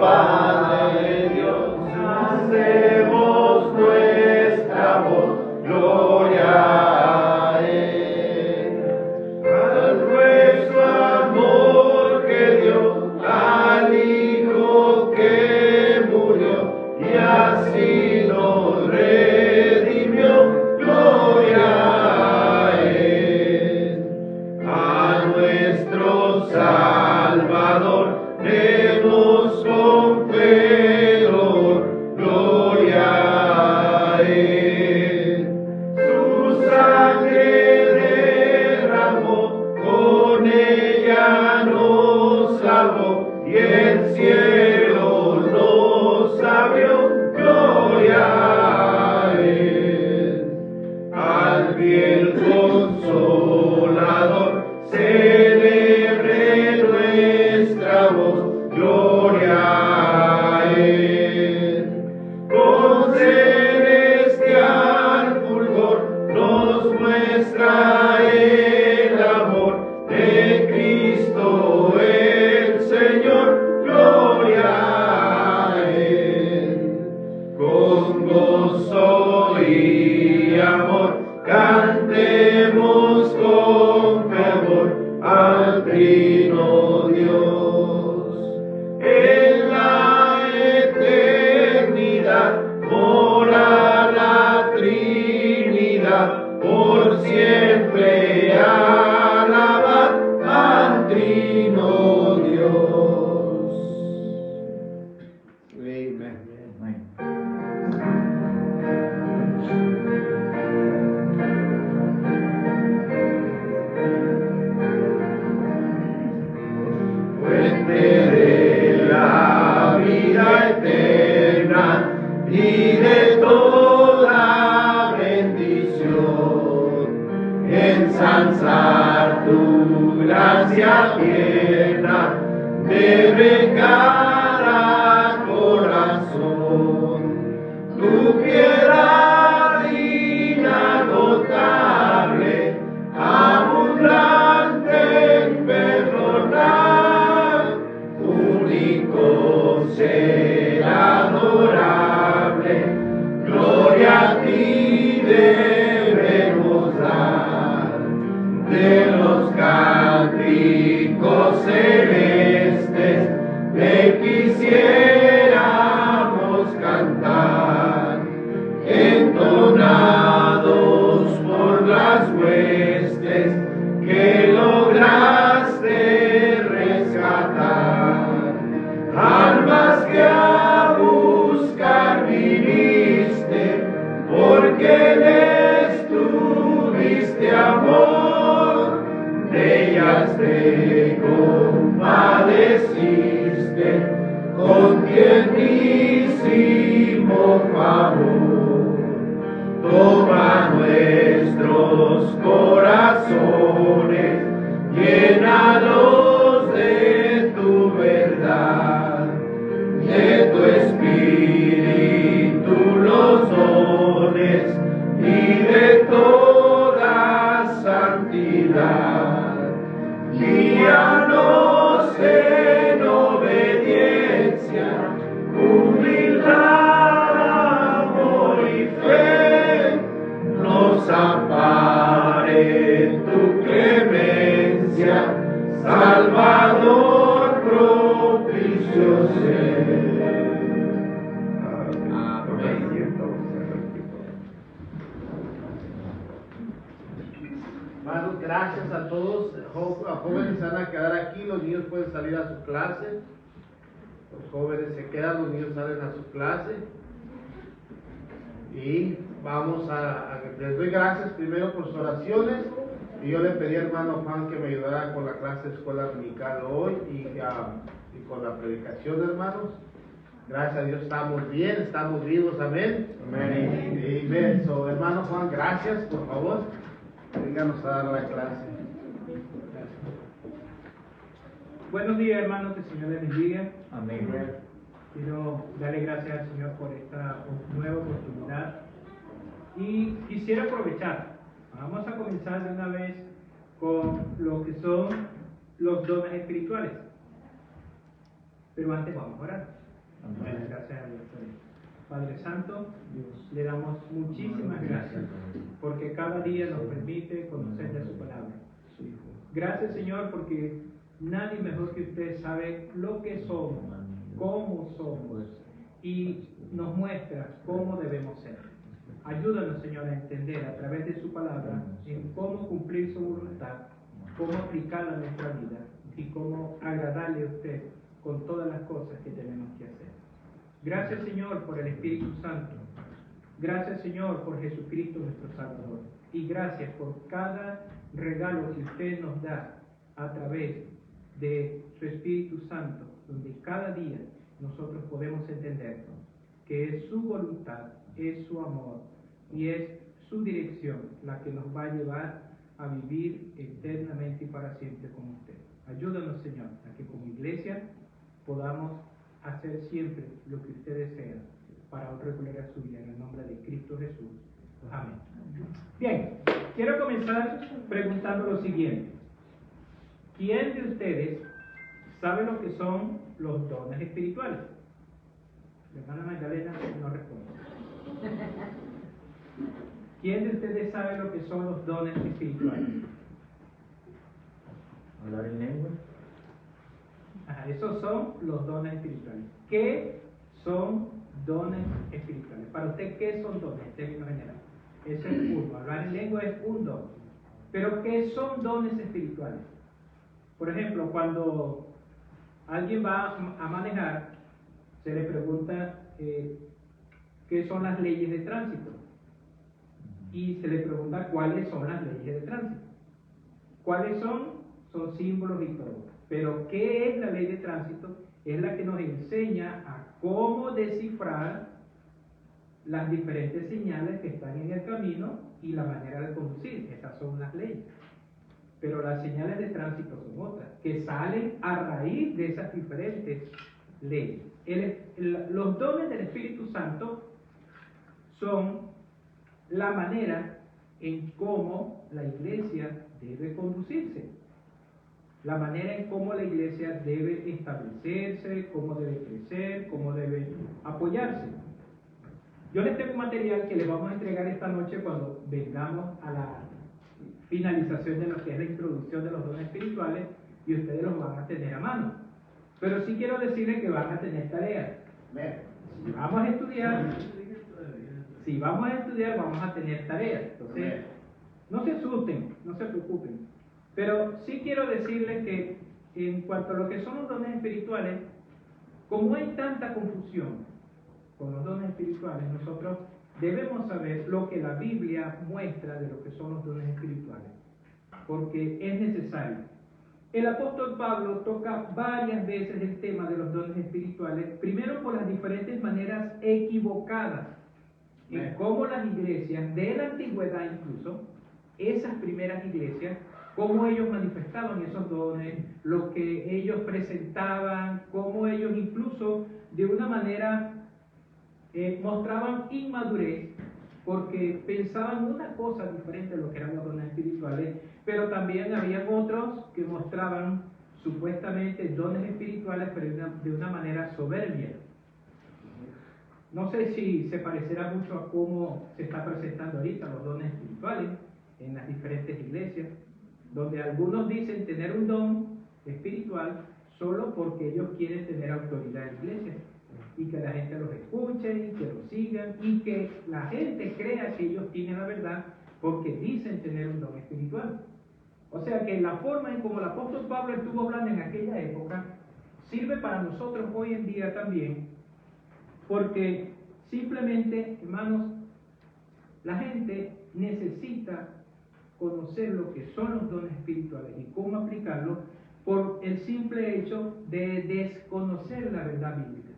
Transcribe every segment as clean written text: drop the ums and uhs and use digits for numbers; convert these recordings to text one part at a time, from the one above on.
Padre Dios, hacemos nuestra voz, gloria a Él. Al nuestro amor que dio, al Hijo que murió, y así nos redimió, gloria a Él. A nuestro Salvador demos con fervor, gloria a Él. Su sangre derramó, con ella nos salvó, y el cielo nos abrió, gloria a Él. Al bien consolador, celebre nuestra voz, gloria a Él. Con celestial fulgor nos muestra el amor de Cristo el Señor, gloria a Él. Con gozo y amor cantemos con fervor al Trino Dios. En la eternidad mora la Trinidad, por siempre alabad al Trino Dios. Amén. Fuente de la vida eterna y de toda bendición, ensalzar tu gracia tierna debe cada corazón. Tu piedad inagotable, abundante en perdonar, único ser adorable, gloria a ti debemos dar. De los cánticos celestes te quisiéramos cantar, entonados por las huestes que lograste rescatar. Almas que a buscar viniste, porque les tuviste amor, de ellas te compadeciste con tiernísimo favor. Toma nuestros corazones, llénalos de tu verdad, de tu espíritu los dones y de toda santidad. Guíanos en obediencia, humildad, amor y fe, nos ampare tu clemencia, Salvador propicio ser. Hermanos, gracias a todos. Jóvenes van a quedar aquí, los niños pueden salir a su clase. Los jóvenes se quedan, los niños salen a su clase. Y vamos les doy gracias primero por sus oraciones. Y yo le pedí al hermano Juan que me ayudara con la clase de escuela dominical hoy y con la predicación, hermanos. Gracias a Dios estamos bien, estamos vivos, amén. Amén. Amén. So, hermano Juan, gracias, por favor. Vénganos a dar la clase. Buenos días, hermanos, que el Señor les bendiga. Amén. Quiero darle gracias al Señor por esta nueva oportunidad. Y quisiera aprovechar, vamos a comenzar de una vez con lo que son los dones espirituales. Pero antes vamos a orar. Amén. Gracias a Dios por eso. Padre Santo, le damos muchísimas gracias porque cada día nos permite conocer de su palabra. Gracias, Señor, porque nadie mejor que usted sabe lo que somos, cómo somos y nos muestra cómo debemos ser. Ayúdanos, Señor, a entender a través de su palabra en cómo cumplir su voluntad, cómo aplicarla a nuestra vida y cómo agradarle a usted con todas las cosas que tenemos que hacer. Gracias, Señor, por el Espíritu Santo. Gracias, Señor, por Jesucristo nuestro Salvador. Y gracias por cada regalo que usted nos da a través de su Espíritu Santo, donde cada día nosotros podemos entender que es su voluntad, es su amor y es su dirección la que nos va a llevar a vivir eternamente y para siempre con usted. Ayúdanos, Señor, a que como iglesia podamos hacer siempre lo que usted desea para otra gloria suya, en el nombre de Cristo Jesús. Amén. Bien, quiero comenzar preguntando lo siguiente. ¿Quién de ustedes sabe lo que son los dones espirituales? La hermana Magdalena no responde. ¿Quién de ustedes sabe lo que son los dones espirituales? Hablar en lengua. Ajá, esos son los dones espirituales. ¿Qué son dones espirituales? Para usted, ¿qué son dones en términos generales? Eso es uno. Hablar en lengua es un don. Pero ¿qué son dones espirituales? Por ejemplo, cuando alguien va a manejar, se le pregunta qué son las leyes de tránsito. Y se le pregunta cuáles son las leyes de tránsito. ¿Cuáles son? Son símbolos y todo. Pero ¿qué es la ley de tránsito? Es la que nos enseña a cómo descifrar las diferentes señales que están en el camino y la manera de conducir. Esas son las leyes. Pero las señales de tránsito son otras, que salen a raíz de esas diferentes leyes. Los dones del Espíritu Santo son la manera en cómo la iglesia debe conducirse, la manera en cómo la iglesia debe establecerse, cómo debe crecer, cómo debe apoyarse. Yo les tengo un material que les vamos a entregar esta noche cuando vengamos a la finalización de lo que es la introducción de los dones espirituales y ustedes los van a tener a mano. Pero sí quiero decirles que van a tener tareas. Si vamos a estudiar, vamos a tener tareas. Entonces, no se asusten, no se preocupen. Pero sí quiero decirles que en cuanto a lo que son los dones espirituales, como hay tanta confusión con los dones espirituales, nosotros debemos saber lo que la Biblia muestra de lo que son los dones espirituales, porque es necesario. El apóstol Pablo toca varias veces el tema de los dones espirituales, primero por las diferentes maneras equivocadas en cómo las iglesias de la antigüedad, incluso esas primeras iglesias, cómo ellos manifestaban esos dones, lo que ellos presentaban, cómo ellos incluso de una manera mostraban inmadurez porque pensaban una cosa diferente a lo que eran los dones espirituales, pero también habían otros que mostraban supuestamente dones espirituales, pero de una manera soberbia. No sé si se parecerá mucho a cómo se está presentando ahorita los dones espirituales en las diferentes iglesias, donde algunos dicen tener un don espiritual solo porque ellos quieren tener autoridad en la iglesia y que la gente los escuche y que los sigan y que la gente crea que ellos tienen la verdad porque dicen tener un don espiritual. O sea que la forma en como el apóstol Pablo estuvo hablando en aquella época sirve para nosotros hoy en día también, porque simplemente, hermanos, la gente necesita conocer lo que son los dones espirituales y cómo aplicarlos por el simple hecho de desconocer la verdad bíblica.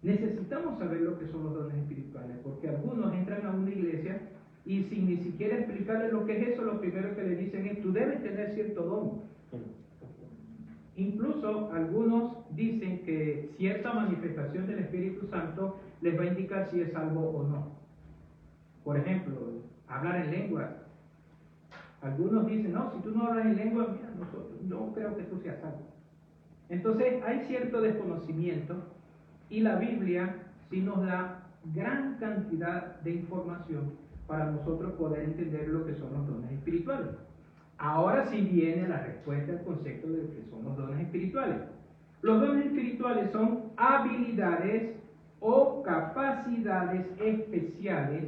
Necesitamos saber lo que son los dones espirituales, porque algunos entran a una iglesia y sin ni siquiera explicarles lo que es eso, lo primero que le dicen es: tú debes tener cierto don. Incluso algunos dicen que cierta manifestación del Espíritu Santo les va a indicar si es salvo o no. Por ejemplo, hablar en lengua. Algunos dicen: no, si tú no hablas en lengua, mira, no creo que tú seas salvo. Entonces hay cierto desconocimiento Y la Biblia sí nos da gran cantidad de información para nosotros poder entender lo que son los dones espirituales. Ahora sí viene la respuesta al concepto de lo que son los dones espirituales. Los dones espirituales son habilidades o capacidades especiales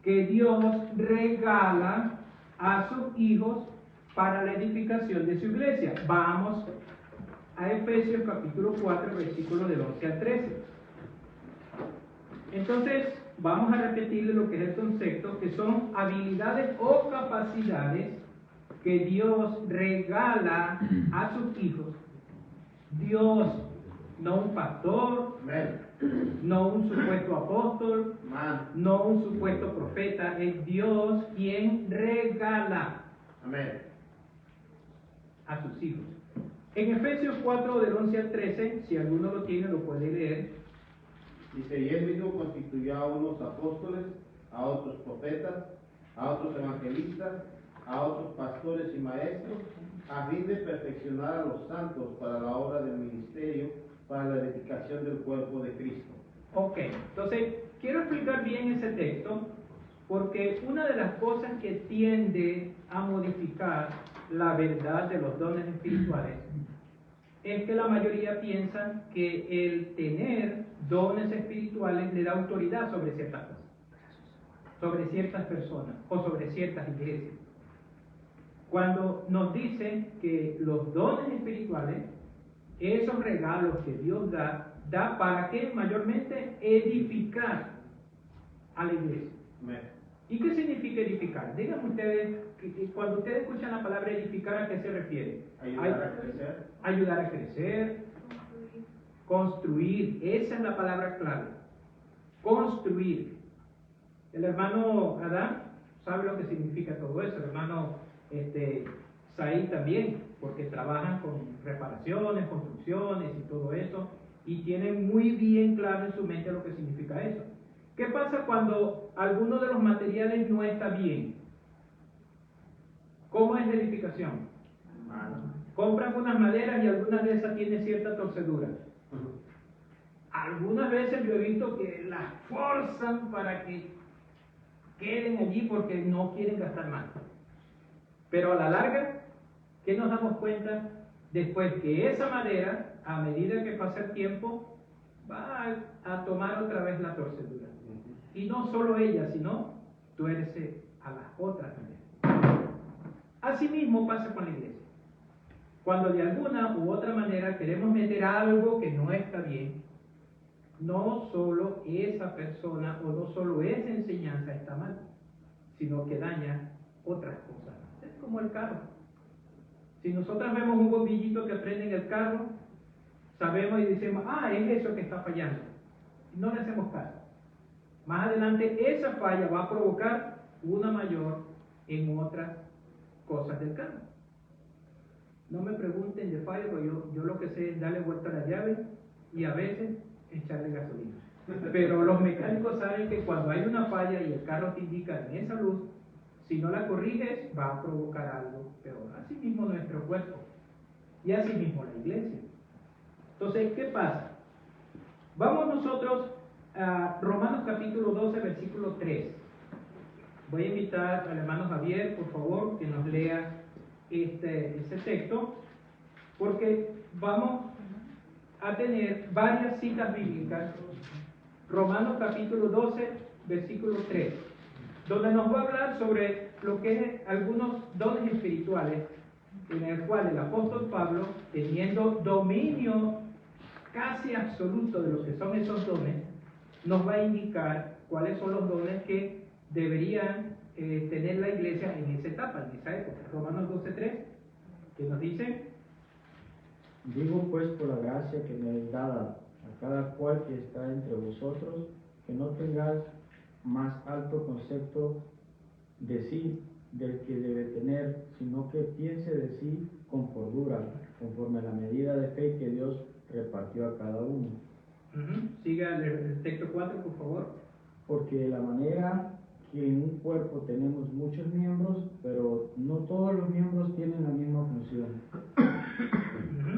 que Dios regala a sus hijos para la edificación de su iglesia. Vamos a Efesios capítulo 4, versículos del 11 al 13. Entonces, vamos a repetirle lo que es el concepto, que son habilidades o capacidades que Dios regala a sus hijos. Dios, no un pastor, no un supuesto apóstol, no un supuesto profeta, es Dios quien regala a sus hijos. En Efesios 4, del 11 al 13, si alguno lo tiene, lo puede leer. Dice, y él mismo constituyó a unos apóstoles, a otros profetas, a otros evangelistas, a otros pastores y maestros, a fin de perfeccionar a los santos para la obra del ministerio, para la edificación del cuerpo de Cristo. Ok, entonces quiero explicar bien ese texto, porque una de las cosas que tiende a modificar la verdad de los dones espirituales es que la mayoría piensa que el tener dones espirituales le da autoridad sobre ciertas cosas, sobre ciertas personas o sobre ciertas iglesias. Cuando nos dicen que los dones espirituales, esos regalos que Dios da para que mayormente edificar a la iglesia. ¿Y qué significa edificar? Díganme ustedes, que cuando ustedes escuchan la palabra edificar, ¿a qué se refiere? Ayudar a crecer. Ayudar a crecer, construir, esa es la palabra clave. Construir. El hermano Adán sabe lo que significa todo eso, el hermano Said también, porque trabajan con reparaciones, construcciones y todo eso, y tienen muy bien claro en su mente lo que significa eso. ¿Qué pasa cuando alguno de los materiales no está bien? ¿Cómo es la edificación? Compran unas maderas y algunas de esas tienen cierta torcedura. Algunas veces yo he visto que las forzan para que queden allí porque no quieren gastar más. Pero a la larga, ¿qué nos damos cuenta? Después que esa madera, a medida que pasa el tiempo, va a tomar otra vez la torcedura. Y no solo ella, sino tuerce a las otras maderas. Asimismo pasa con la iglesia. Cuando de alguna u otra manera queremos meter algo que no está bien, no solo esa persona o no solo esa enseñanza está mal, sino que daña otras cosas. Es como el carro. Si nosotros vemos un bombillito que prende en el carro, sabemos y decimos, es eso que está fallando. No le hacemos caso. Más adelante esa falla va a provocar una mayor en otras cosas del carro. No me pregunten de falla, porque yo lo que sé es darle vuelta a la llave y a veces echarle gasolina. Pero los mecánicos saben que cuando hay una falla y el carro te indica en esa luz, si no la corriges va a provocar algo peor. Así mismo nuestro cuerpo y así mismo la iglesia. Entonces, ¿qué pasa? Vamos nosotros a Romanos capítulo 12, versículo 3. Voy a invitar al hermano Javier, por favor, que nos lea ese texto, porque vamos a tener varias citas bíblicas. Romanos capítulo 12, versículo 3, donde nos va a hablar sobre lo que es algunos dones espirituales, en el cual el apóstol Pablo, teniendo dominio casi absoluto de lo que son esos dones, nos va a indicar cuáles son los dones que deberían tener la iglesia en esa etapa, en esa época. Romanos 12:3, que nos dice: digo pues por la gracia que me es dada a cada cual que está entre vosotros, que no tengáis más alto concepto de sí del que debe tener, sino que piense de sí con cordura, conforme a la medida de fe que Dios repartió a cada uno. Siga el texto 4, por favor. Porque de la manera que en un cuerpo tenemos muchos miembros, pero no todos los miembros tienen la misma función.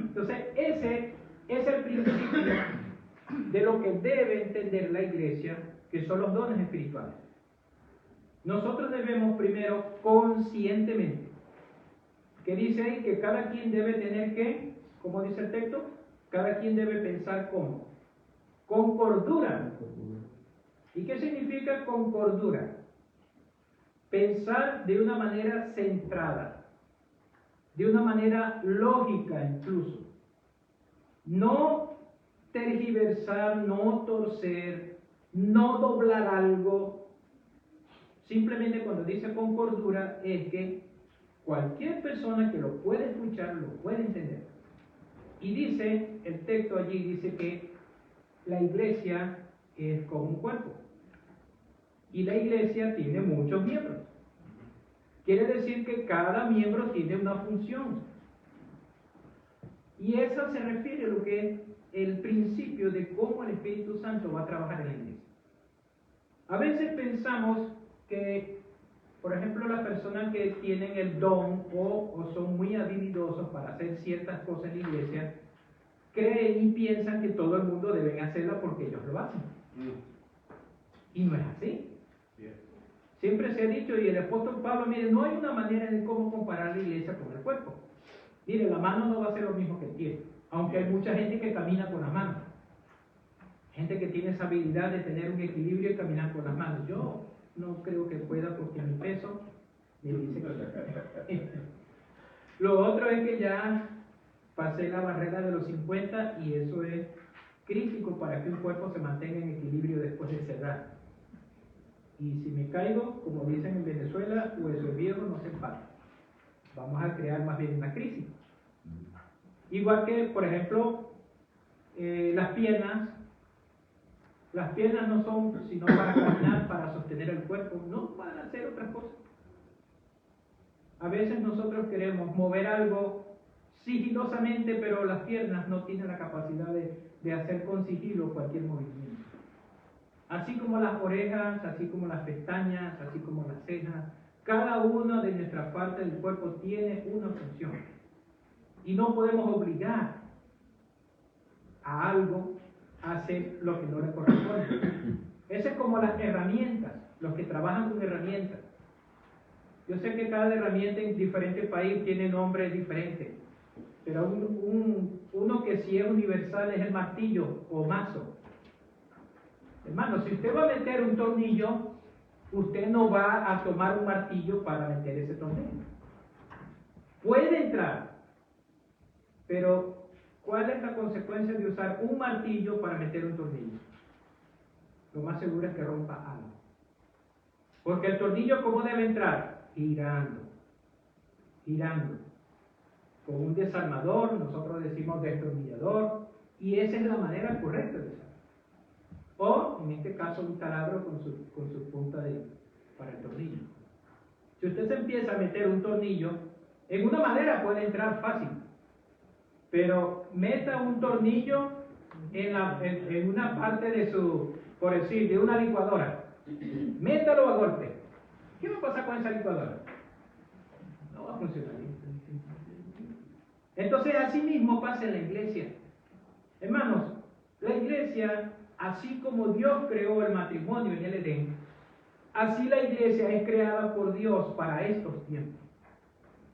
Entonces, ese es el principio de que debe entender la iglesia, que son los dones espirituales. Nosotros debemos primero conscientemente, que dice ahí que cada quien debe tener que, como dice el texto, cada quien debe pensar ¿cómo? Con cordura. ¿Y qué significa con cordura? Pensar de una manera centrada, de una manera lógica incluso. No tergiversar, no torcer, no doblar algo. Simplemente cuando dice con cordura es que cualquier persona que lo puede escuchar, lo puede entender. Y dice, el texto allí dice que la iglesia es como un cuerpo. Y la iglesia tiene muchos miembros. Quiere decir que cada miembro tiene una función. Y eso se refiere a lo que es el principio de cómo el Espíritu Santo va a trabajar en la iglesia. A veces pensamos que, por ejemplo, las personas que tienen el don o son muy habilidosos para hacer ciertas cosas en la iglesia, creen y piensan que todo el mundo debe hacerla porque ellos lo hacen. Y no es así. Siempre se ha dicho, y el apóstol Pablo, mire, no hay una manera de cómo comparar la iglesia con el cuerpo. Mire, la mano no va a ser lo mismo que el pie, aunque hay mucha gente que camina con las manos. Gente que tiene esa habilidad de tener un equilibrio y caminar con las manos. Yo no creo que pueda porque mi peso me dice que Lo otro es que ya pasé la barrera de los 50 y eso es crítico para que un cuerpo se mantenga en equilibrio después de esa edad. Y si me caigo, como dicen en Venezuela, hueso viejo no se empata. Vamos a crear más bien una crisis. Igual que, por ejemplo, las piernas no son sino para caminar, para sostener el cuerpo, no para hacer otras cosas. A veces nosotros queremos mover algo sigilosamente, pero las piernas no tienen la capacidad de hacer con sigilo cualquier movimiento. Así como las orejas, así como las pestañas, así como las cejas, cada una de nuestras partes del cuerpo tiene una función. Y no podemos obligar a algo a hacer lo que no le corresponde. Eso es como las herramientas, los que trabajan con herramientas. Yo sé que cada herramienta en diferente país tiene nombres diferentes, pero uno que sí es universal es el martillo o mazo. Hermano, si usted va a meter un tornillo, usted no va a tomar un martillo para meter ese tornillo. Puede entrar, pero ¿cuál es la consecuencia de usar un martillo para meter un tornillo? Lo más seguro es que rompa algo. Porque el tornillo, ¿cómo debe entrar? Girando. Con un desarmador, nosotros decimos destornillador, y esa es la manera correcta de usar. O, en este caso, un taladro con su punta para el tornillo. Si usted se empieza a meter un tornillo, en una madera puede entrar fácil, pero meta un tornillo en una parte de su, por decir, de una licuadora. Métalo a golpe. ¿Qué va a pasar con esa licuadora? No va a funcionar bien. Entonces, así mismo pasa en la iglesia. Hermanos, la iglesia, así como Dios creó el matrimonio en el Edén, así la iglesia es creada por Dios para estos tiempos.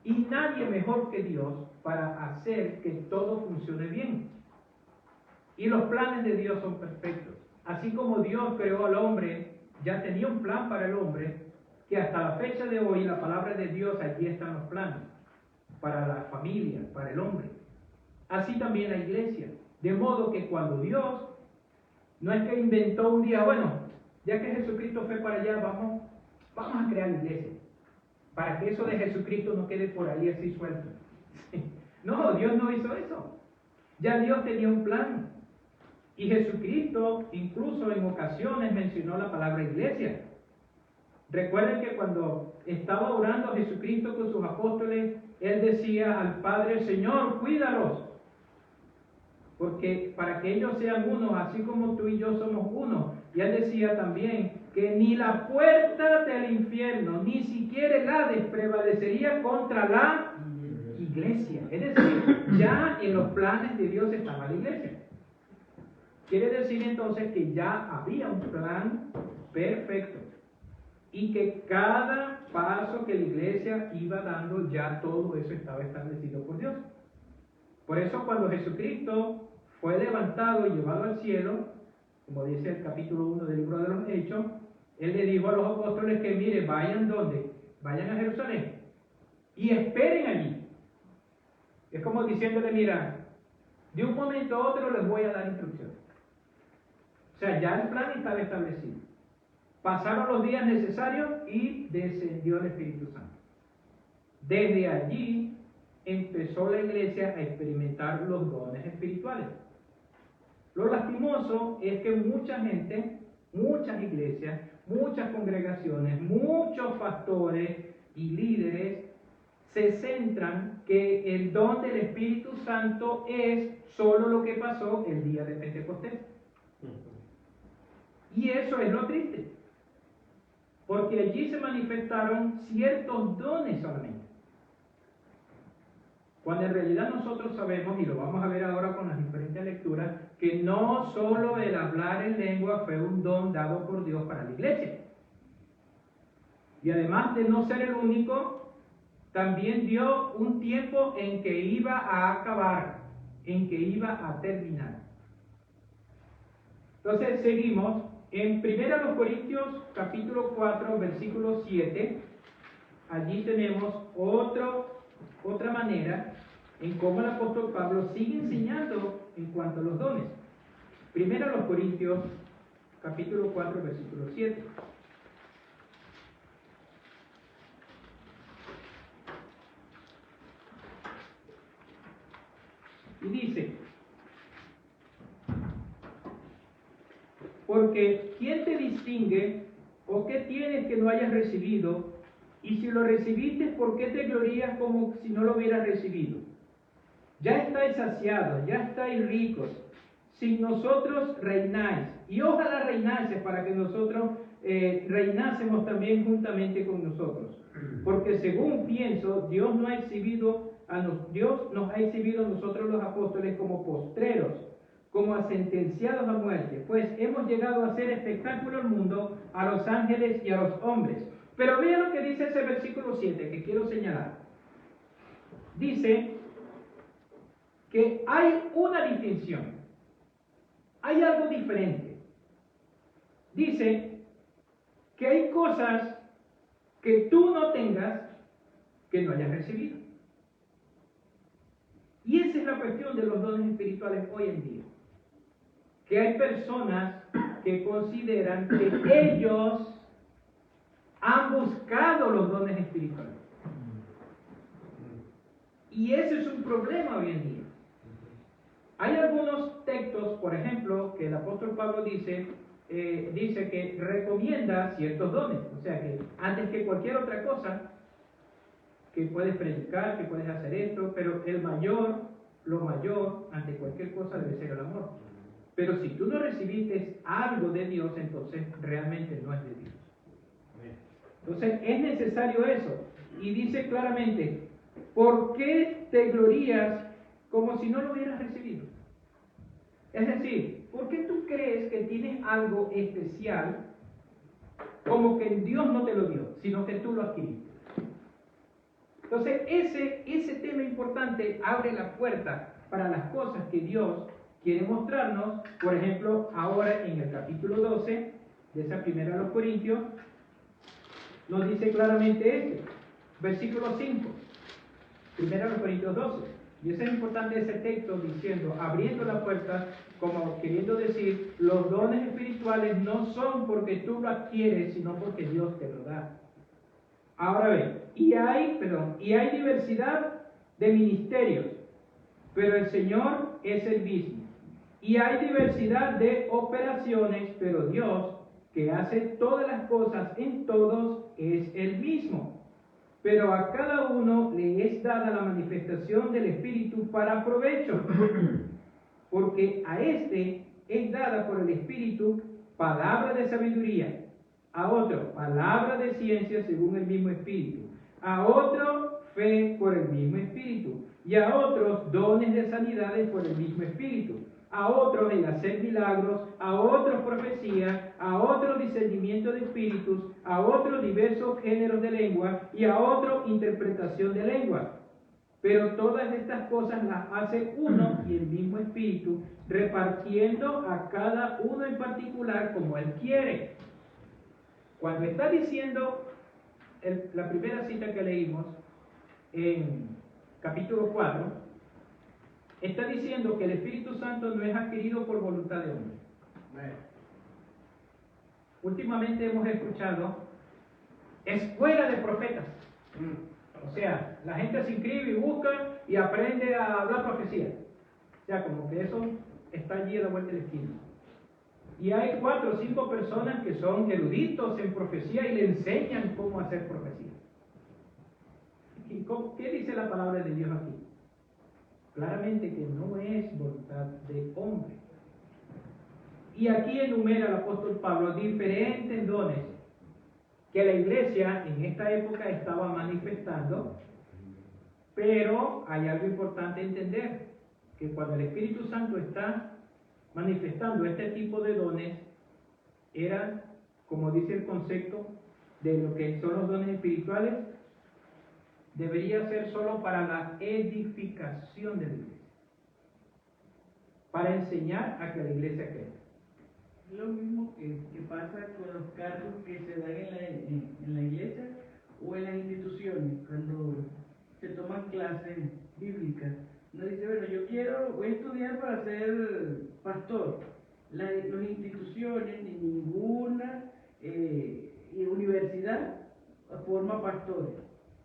Y nadie mejor que Dios para hacer que todo funcione bien. Y los planes de Dios son perfectos. Así como Dios creó al hombre, ya tenía un plan para el hombre, que hasta la fecha de hoy la palabra de Dios, allí están los planes para la familia, para el hombre. Así también la iglesia. De modo que cuando Dios no es que inventó un día, bueno, ya que Jesucristo fue para allá, vamos a crear la iglesia, para que eso de Jesucristo no quede por ahí así suelto. No, Dios no hizo eso. Ya Dios tenía un plan. Y Jesucristo incluso en ocasiones mencionó la palabra iglesia. Recuerden que cuando estaba orando Jesucristo con sus apóstoles, Él decía al Padre, Señor, cuídalos. Porque para que ellos sean uno, así como tú y yo somos uno. Y Él decía también que ni la puerta del infierno, ni siquiera el Hades prevalecería contra la iglesia. Es decir, ya en los planes de Dios estaba la iglesia. quiere decir entonces que ya había un plan perfecto y que cada paso que la iglesia iba dando, ya todo eso estaba establecido por Dios. Por eso cuando Jesucristo fue levantado y llevado al cielo, como dice el capítulo 1 del libro de los Hechos, Él le dijo a los apóstoles que, mire, vayan ¿dónde? Vayan a Jerusalén y esperen allí. Es como diciéndole, mira, de un momento a otro les voy a dar instrucciones. O sea, ya el plan estaba establecido. Pasaron los días necesarios y descendió el Espíritu Santo. Desde allí empezó la iglesia a experimentar los dones espirituales. Lo lastimoso es que mucha gente, muchas iglesias, muchas congregaciones, muchos pastores y líderes se centran que el don del Espíritu Santo es solo lo que pasó el día de Pentecostés. Y eso es lo triste, porque allí se manifestaron ciertos dones solamente. Cuando en realidad nosotros sabemos, y lo vamos a ver ahora con las diferentes lecturas, que no solo el hablar en lengua fue un don dado por Dios para la iglesia. Y además de no ser el único, también dio un tiempo en que iba a acabar, en que iba a terminar. Entonces seguimos en 1 Corintios capítulo 4, versículo 7. Allí tenemos otra manera en cómo el apóstol Pablo sigue enseñando en cuanto a los dones. 1 Corintios capítulo 4, versículo 7. Y dice, porque ¿quién te distingue o qué tienes que no hayas recibido? Y si lo recibiste, ¿por qué te glorías como si no lo hubieras recibido? Ya estáis saciados, ya estáis ricos, sin nosotros reináis. Y ojalá reinases para que nosotros reinásemos también juntamente con nosotros. Porque según pienso, Dios nos ha exhibido a nosotros los apóstoles como postreros, como a sentenciados a muerte, pues hemos llegado a hacer espectáculo al mundo, a los ángeles y a los hombres. Pero vean lo que dice ese versículo 7 que quiero señalar. Dice que hay una distinción, hay algo diferente. Dice que hay cosas que tú no tengas que no hayas recibido. Y esa es la cuestión de los dones espirituales hoy en día. Que hay personas que consideran que ellos han buscado los dones espirituales. Y ese es un problema hoy en día. Hay algunos textos, por ejemplo, que el apóstol Pablo dice que recomienda ciertos dones. O sea que antes que cualquier otra cosa, que puedes predicar, que puedes hacer esto, pero lo mayor, ante cualquier cosa debe ser el amor. Pero si tú no recibiste algo de Dios, entonces realmente no es de Dios. Entonces es necesario eso. Y dice claramente, ¿por qué te glorías como si no lo hubieras recibido? Es decir, ¿por qué tú crees que tienes algo especial como que Dios no te lo dio, sino que tú lo adquiriste? Entonces ese tema importante abre la puerta para las cosas que Dios quiere mostrarnos. Por ejemplo, ahora en el capítulo 12 de esa primera de los Corintios, nos dice claramente versículo 5, primera de los Corintios 12. Y eso es importante, ese texto diciendo, abriendo la puerta, como queriendo decir, los dones espirituales no son porque tú lo adquieres, sino porque Dios te lo da. Ahora ven, y hay diversidad de ministerios, pero el Señor es el mismo. Y hay diversidad de operaciones, pero Dios, que hace todas las cosas en todos, es el mismo. Pero a cada uno le es dada la manifestación del Espíritu para provecho, porque a este es dada por el Espíritu palabra de sabiduría, a otro palabra de ciencia según el mismo Espíritu, a otro fe por el mismo Espíritu, y a otros dones de sanidades por el mismo Espíritu, a otros el hacer milagros, a otros profecías, a otros discernimiento de espíritus, a otros diversos géneros de lengua y a otros interpretación de lengua. Pero todas estas cosas las hace uno y el mismo Espíritu, repartiendo a cada uno en particular como Él quiere. Cuando está diciendo la primera cita que leímos en capítulo 4, está diciendo que el Espíritu Santo no es adquirido por voluntad de hombre. Últimamente hemos escuchado escuela de profetas. O sea, la gente se inscribe y busca y aprende a hablar profecía. O sea, como que eso está allí a la vuelta de la esquina. Y hay 4 o 5 personas que son eruditos en profecía y le enseñan cómo hacer profecía. ¿Qué dice la palabra de Dios aquí? Claramente que no es voluntad de hombre. Y aquí enumera el apóstol Pablo diferentes dones que la iglesia en esta época estaba manifestando, pero hay algo importante entender, que cuando el Espíritu Santo está manifestando este tipo de dones, eran, como dice el concepto de lo que son los dones espirituales, debería ser solo para la edificación de la iglesia, para enseñar a que la iglesia crezca. Lo mismo que pasa con los cargos que se dan en la iglesia o en las instituciones, cuando se toman clases bíblicas. Uno dice, bueno, voy a estudiar para ser pastor. Las instituciones, ni ninguna universidad forma pastores.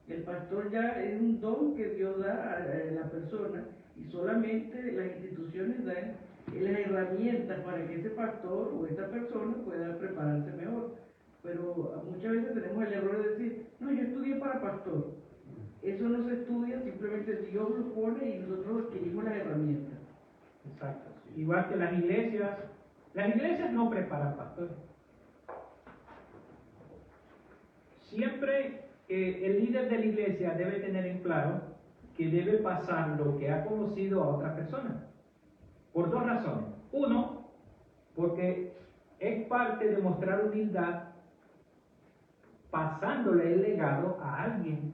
El pastor ya es un don que Dios da a la persona y solamente las instituciones dan las herramientas para que ese pastor o esta persona pueda prepararse mejor. Pero muchas veces tenemos el error de decir, no, yo estudié para pastor. Eso no se estudia, simplemente Dios lo pone y nosotros adquirimos las herramientas. Exacto. Igual que las iglesias no preparan pastores. Siempre el líder de la iglesia debe tener en claro que debe pasar lo que ha conocido a otra persona. Por 2 razones. 1, porque es parte de mostrar humildad pasándole el legado a alguien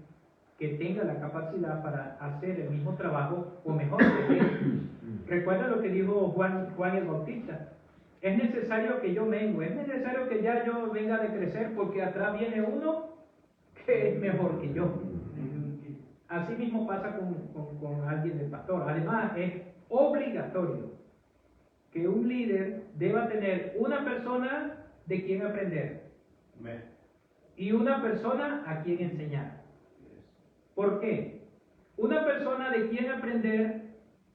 que tenga la capacidad para hacer el mismo trabajo o mejor que él. Recuerda lo que dijo Juan el Bautista. Es necesario que yo mengue, es necesario que ya yo venga de crecer porque atrás viene uno que es mejor que yo. Así mismo pasa con alguien del pastor. Además, es obligatorio que un líder deba tener una persona de quien aprender y una persona a quien enseñar. ¿Por qué? Una persona de quien aprender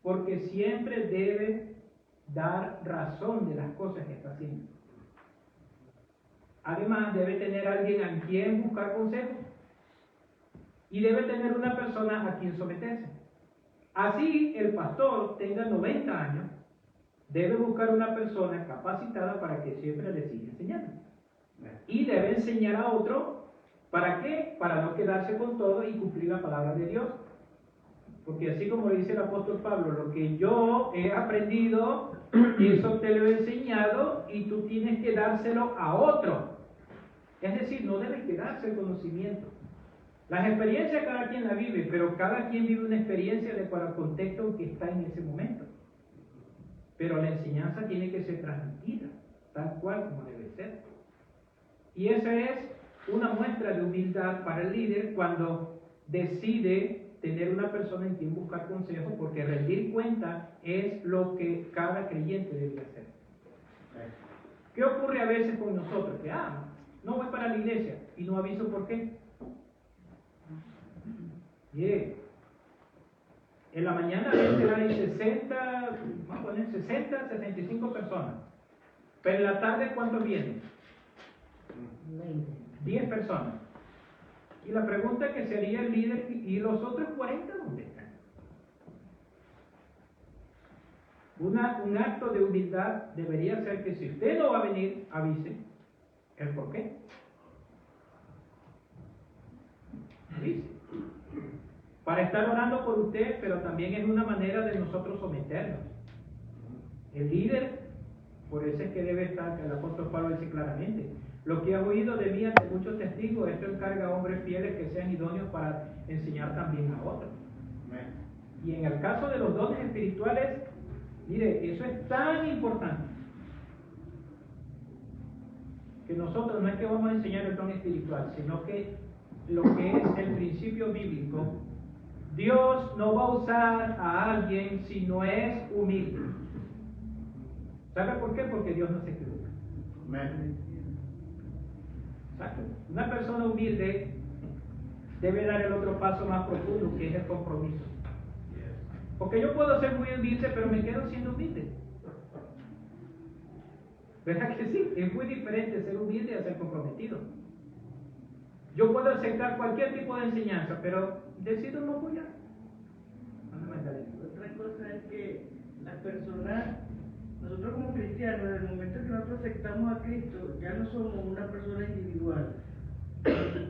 porque siempre debe dar razón de las cosas que está haciendo. Además, debe tener alguien a quien buscar consejos y debe tener una persona a quien someterse. Así el pastor tenga 90 años, debe buscar una persona capacitada para que siempre le siga enseñando. Y debe enseñar a otro, ¿para qué? Para no quedarse con todo y cumplir la palabra de Dios. Porque así como dice el apóstol Pablo, lo que yo he aprendido, eso te lo he enseñado y tú tienes que dárselo a otro. Es decir, no debe quedarse el conocimiento. Las experiencias cada quien la vive, pero cada quien vive una experiencia de acuerdo al contexto en que está en ese momento. Pero la enseñanza tiene que ser transmitida, tal cual como debe ser. Y esa es una muestra de humildad para el líder cuando decide tener una persona en quien buscar consejo, porque rendir cuenta es lo que cada creyente debe hacer. ¿Qué ocurre a veces con nosotros? Que, no voy para la iglesia y no aviso por qué. En la mañana a veces hay 60, vamos a poner 60, 65 personas. Pero en la tarde, ¿cuántos vienen? 10 personas. Y la pregunta que sería el líder, ¿y los otros 40 dónde están? Un acto de humildad debería ser que si usted no va a venir, avise el por qué. Avise. Para estar orando por usted, pero también es una manera de nosotros someternos. El líder, por eso es que debe estar, que el apóstol Pablo dice claramente, lo que has oído de mí ante muchos testigos, esto encarga a hombres fieles que sean idóneos para enseñar también a otros. Y en el caso de los dones espirituales, mire, eso es tan importante, que nosotros no es que vamos a enseñar el don espiritual, sino que lo que es el principio bíblico, Dios no va a usar a alguien si no es humilde. ¿Sabe por qué? Porque Dios no se equivoca. Exacto. Una persona humilde debe dar el otro paso más profundo, que es el compromiso. Porque yo puedo ser muy humilde, pero me quedo siendo humilde. ¿Verdad que sí? Es muy diferente ser humilde a ser comprometido. Yo puedo aceptar cualquier tipo de enseñanza, pero decido no apoyar. Otra cosa es que las personas, nosotros como cristianos, en el momento que nosotros aceptamos a Cristo, ya no somos una persona individual.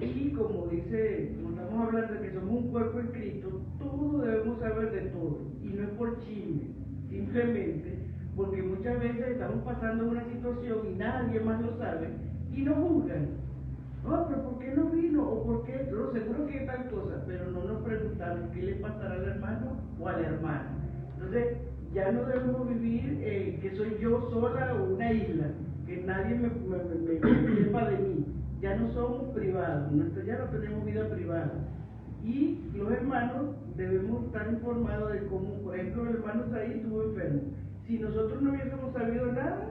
Y como dice, como estamos hablando de que somos un cuerpo en Cristo, todos debemos saber de todo. Y no es por chisme, simplemente porque muchas veces estamos pasando una situación y nadie más lo sabe y nos juzgan. No, pero ¿por qué no vino? ¿O por qué? No, seguro que hay tal cosa, pero no nos preguntamos qué le pasará al hermano o a la hermana. Entonces, ya no debemos vivir que soy yo sola o una isla, que nadie me sepa de mí. Ya no somos privados, ya no tenemos vida privada. Y los hermanos debemos estar informados de cómo, por ejemplo, el hermano Saí estuvo enfermo. Si nosotros no hubiésemos sabido nada,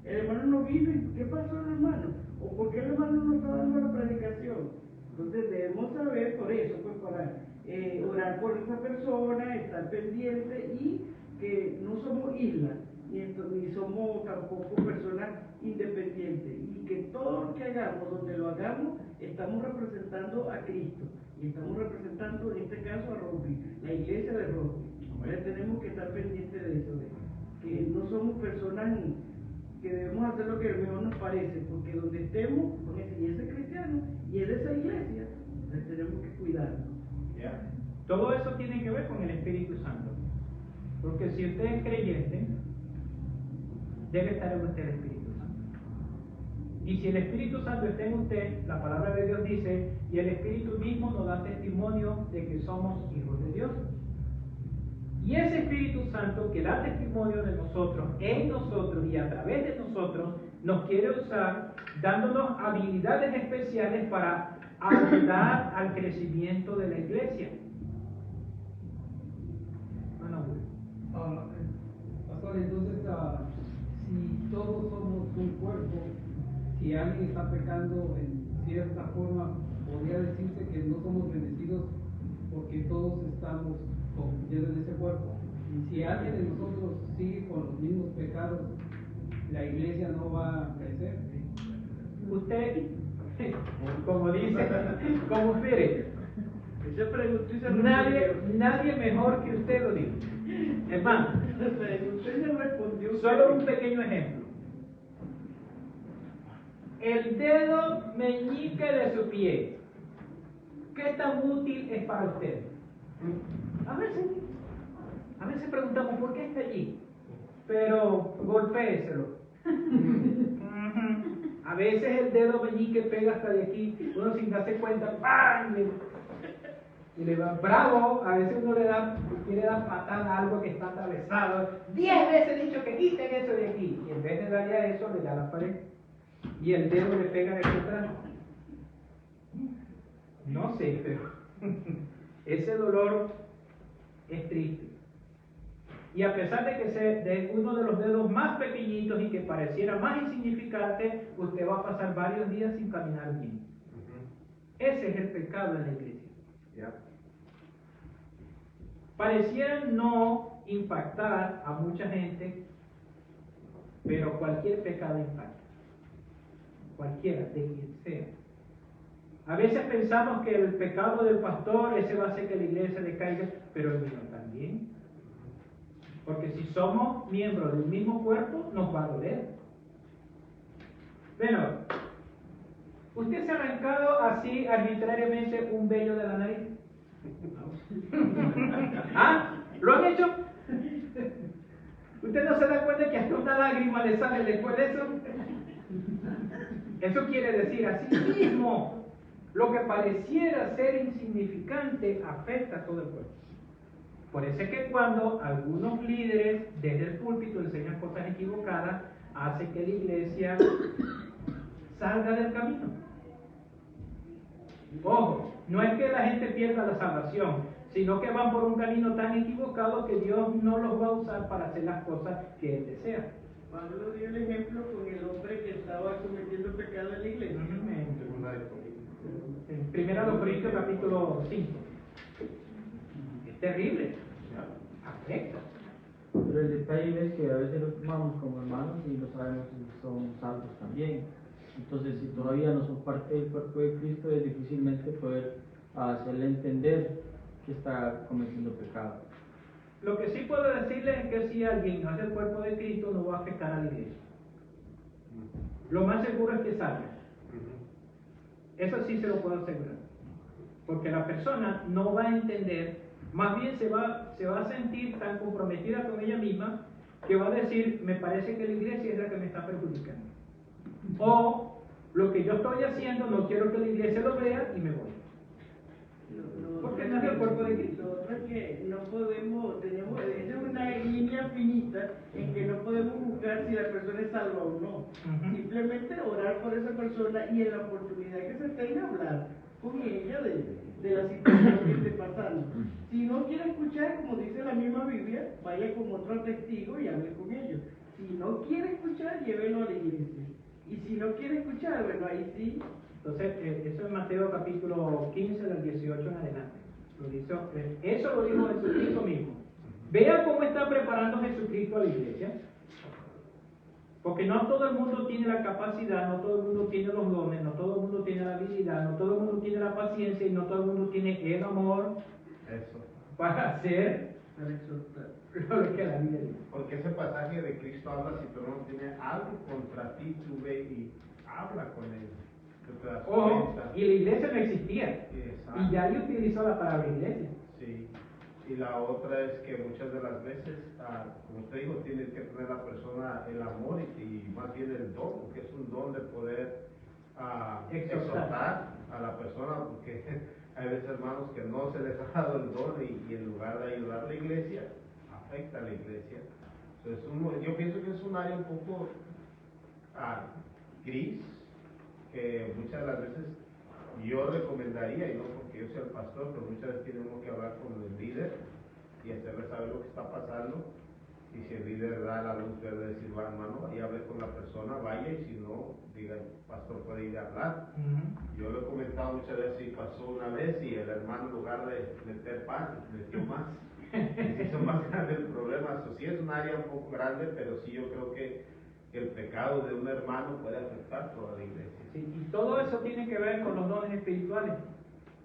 el hermano no vino, ¿y qué pasó al hermano? ¿O por qué el hermano no está dando la predicación? Entonces debemos saber por eso, pues para orar por esa persona, estar pendiente y que no somos islas, ni somos tampoco personas independientes, y que todo lo que hagamos, donde lo hagamos, estamos representando a Cristo, y estamos representando en este caso a Rugby, la iglesia de Rugby. Entonces tenemos que estar pendientes de eso, de que no somos personas que debemos hacer lo que mejor nos parece, porque donde estemos con enseñanza cristiana y es de esa iglesia, entonces tenemos que cuidarnos. Todo eso tiene que ver con el Espíritu Santo. Porque si usted es creyente, debe estar en usted el Espíritu Santo. Y si el Espíritu Santo está en usted, la palabra de Dios dice, y el Espíritu mismo nos da testimonio de que somos hijos de Dios. Y ese Espíritu Santo que da testimonio de nosotros, en nosotros y a través de nosotros, nos quiere usar dándonos habilidades especiales para ayudar al crecimiento de la iglesia. Pastor, entonces, si todos somos un cuerpo, si alguien está pecando en cierta forma, podría decirse que no somos bendecidos porque todos estamos confundidos en ese cuerpo. Y si alguien de nosotros sigue con los mismos pecados, la iglesia no va a crecer. Usted, como dice, como mire, nadie mejor que usted lo dice. Hermano, solo un pequeño ejemplo. El dedo meñique de su pie, ¿qué tan útil es para usted? A veces preguntamos por qué está allí, pero golpéeselo. A veces el dedo meñique pega hasta de aquí, uno sin darse cuenta, ¡pam! Y le va bravo. A veces uno quiere dar patada a algo que está atravesado. 10 veces he dicho que quiten eso de aquí, y en vez de darle a eso, le da a la pared y el dedo le pega de atrás. No sé, pero ese dolor es triste. Y a pesar de que sea de uno de los dedos más pequeñitos y que pareciera más insignificante, usted va a pasar varios días sin caminar bien. Ese es el pecado en la iglesia. Pareciera no impactar a mucha gente, pero cualquier pecado impacta. Cualquiera, de quien sea. A veces pensamos que el pecado del pastor, ese va a hacer que la iglesia decaiga, pero el mío también. Porque si somos miembros del mismo cuerpo, nos va a doler. Bueno, ¿usted se ha arrancado así arbitrariamente un vello de la nariz? ¿Ah? ¿Lo han hecho? Usted no se da una lágrima le sale después de eso. Eso quiere decir, así mismo, lo que pareciera ser insignificante afecta a todo el pueblo. Por eso es que cuando algunos líderes desde el púlpito enseñan cosas equivocadas, hace que la iglesia salga del camino. Ojo, no es que la gente pierda la salvación, sino que van por un camino tan equivocado que Dios no los va a usar para hacer las cosas que Él desea. Pablo dio el ejemplo con el hombre que estaba cometiendo pecado en la iglesia. En Primera de Corintios capítulo 5. Es terrible. Afecta. Pero el detalle es que a veces los tomamos como hermanos y no sabemos si son salvos también. Entonces, si todavía no son parte del cuerpo de Cristo, es difícilmente poder hacerle entender que está cometiendo pecado. Lo que sí puedo decirles es que si alguien no es del cuerpo de Cristo, no va a afectar a la iglesia. Lo más seguro es que salga. Eso sí se lo puedo asegurar. Porque la persona no va a entender, más bien se va a sentir tan comprometida con ella misma que va a decir, me parece que la iglesia es la que me está perjudicando. O lo que yo estoy haciendo no quiero que la iglesia lo vea y me voy. Porque no es el cuerpo de Cristo. Lo otro es que no podemos, esa es una línea finita en que no podemos buscar si la persona es salva o no. Simplemente orar por esa persona y en la oportunidad que se tenga hablar con ella de la situación que esté pasando. Si no quiere escuchar, como dice la misma Biblia, vaya con otro testigo y hable con ellos. Si no quiere escuchar, llévelo a la iglesia. Y si no quiere escuchar, bueno, ahí sí. Entonces, eso es Mateo capítulo 15, del 18 en adelante. Eso lo dijo Jesucristo mismo. Vean cómo está preparando Jesucristo a la iglesia. Porque no todo el mundo tiene la capacidad, no todo el mundo tiene los dones, no todo el mundo tiene la habilidad, no todo el mundo tiene la paciencia y no todo el mundo tiene el amor para hacer lo que la Biblia dice. Porque ese pasaje de Cristo habla, si tú no tienes algo contra ti, tú ve y habla con él. Ojo, y la iglesia no existía. Exacto. Y ya él utilizó la palabra iglesia. Sí. Y la otra es que muchas de las veces, como usted dijo, tiene que tener la persona el amor y más bien el don, porque es un don de poder exhortar a la persona, porque hay veces, hermanos, que no se les ha dado el don y en lugar de ayudar a la iglesia, afecta a la iglesia. Entonces, yo pienso que es un área un poco gris, que muchas de las veces yo recomendaría, y no porque yo sea el pastor, pero muchas veces tenemos que hablar con el líder y hacerle saber lo que está pasando. Y si el líder da la luz verde, decir, va, hermano, y hable con la persona, vaya, y si no, diga, el pastor puede ir a hablar. Yo lo he comentado muchas veces, y pasó una vez, y el hermano, en lugar de meter pan, metió más. Y hizo más grande el problema. Eso sí es un área un poco grande, pero sí yo creo que el pecado de un hermano puede afectar toda la iglesia. Sí, y todo eso tiene que ver con los dones espirituales,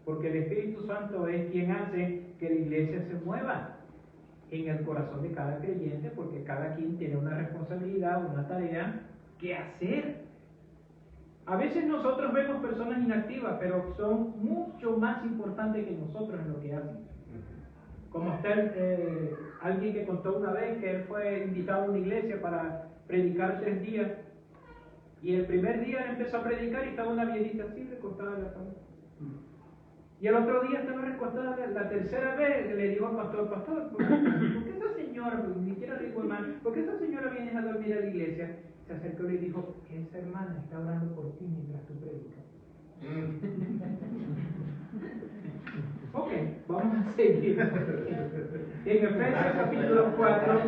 porque el Espíritu Santo es quien hace que la iglesia se mueva en el corazón de cada creyente, porque cada quien tiene una responsabilidad, una tarea que hacer. A veces nosotros vemos personas inactivas, pero son mucho más importantes que nosotros en lo que hacen. Como está alguien que contó una vez que él fue invitado a una iglesia para predicar 3 días, y el primer día él empezó a predicar y estaba una viejita así recostada en la cama. Y el otro día estaba recostada, la tercera vez le digo al pastor, ¿por qué esa señora, ni siquiera le digo hermano, por qué esa señora viene a dormir a la iglesia? Se acercó y le dijo, esa hermana está orando por ti mientras tú predicas. Ok, vamos a seguir. En Efesios capítulo 4,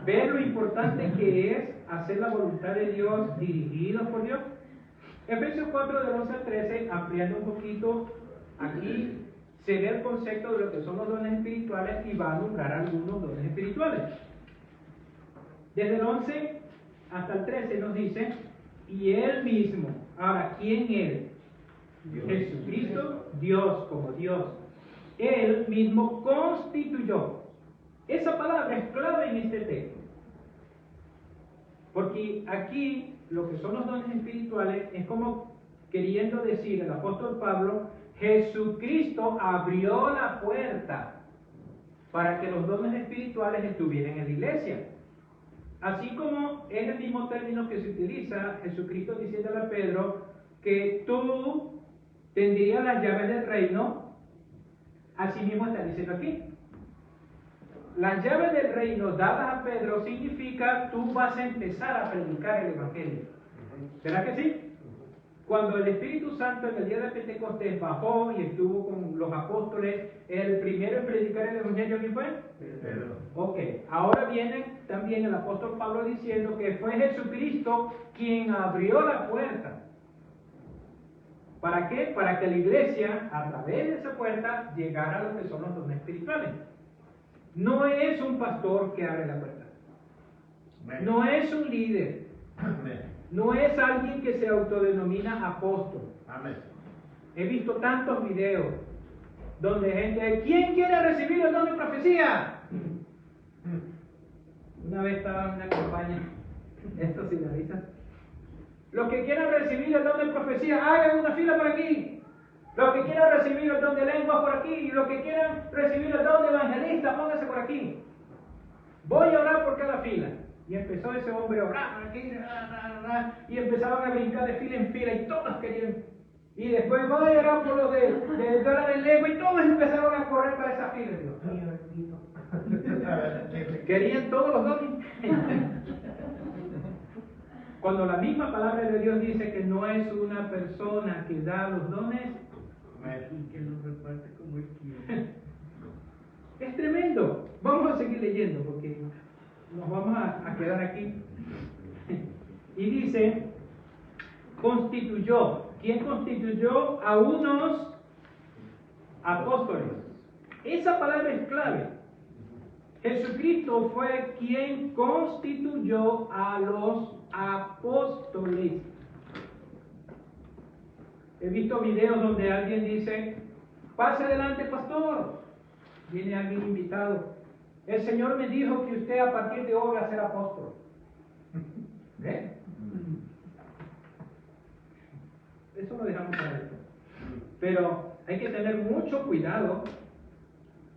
ve lo importante que es hacer la voluntad de Dios, dirigidos por Dios. Efesios 4, del 11 al 13, ampliando un poquito, aquí se ve el concepto de lo que son los dones espirituales y va a nombrar algunos dones espirituales. Desde el 11 hasta el 13 nos dice, y Él mismo. Ahora, ¿quién Él? Dios. Jesucristo, Dios como Dios. Él mismo constituyó. Esa palabra es clave en este texto. Porque aquí lo que son los dones espirituales es como queriendo decir el apóstol Pablo, Jesucristo abrió la puerta para que los dones espirituales estuvieran en la iglesia. Así como es el mismo término que se utiliza, Jesucristo diciéndole a Pedro que tú tendrías las llaves del reino, así mismo está diciendo aquí. Las llaves del reino dadas a Pedro significa tú vas a empezar a predicar el evangelio. ¿Verdad que sí? Cuando el Espíritu Santo en el día de Pentecostés bajó y estuvo con los apóstoles, el primero en predicar el evangelio, ¿quién fue? Pedro. Ok, ahora viene también el apóstol Pablo diciendo que fue Jesucristo quien abrió la puerta. ¿Para qué? Para que la iglesia, a través de esa puerta, llegara a lo que son los dones espirituales. No es un pastor que abre la puerta. No es un líder. No es alguien que se autodenomina apóstol. Amén. He visto tantos videos donde gente, ¿quién quiere recibir el don de profecía? Una vez estaba en una campaña, esto sí da risa. Los que quieran recibir el don de profecía, hagan una fila por aquí. Los que quieran recibir el don de lenguas por aquí. Y los que quieran recibir el don de evangelista, pónganse por aquí. Voy a orar por cada fila. Y empezó ese hombre a orar aquí, y empezaban a brincar de fila en fila y todos querían. Y después voy a orar por los de hablar en lengua y todos empezaron a correr para esa fila. Dios mío, bendito. Querían todos los dones. Cuando la misma palabra de Dios dice que no es una persona que da los dones, Y que los reparte como él quiere. es tremendo. Vamos a seguir leyendo porque nos vamos a quedar aquí. Y dice, constituyó. ¿Quién constituyó? A unos apóstoles. Esa palabra es clave. Jesucristo fue quien constituyó a los apóstoles. He visto videos donde alguien dice, pase adelante, pastor. Viene alguien invitado. El Señor me dijo que usted a partir de hoy va a ser apóstol. ¿Ve? Eso lo dejamos para esto. Pero hay que tener mucho cuidado,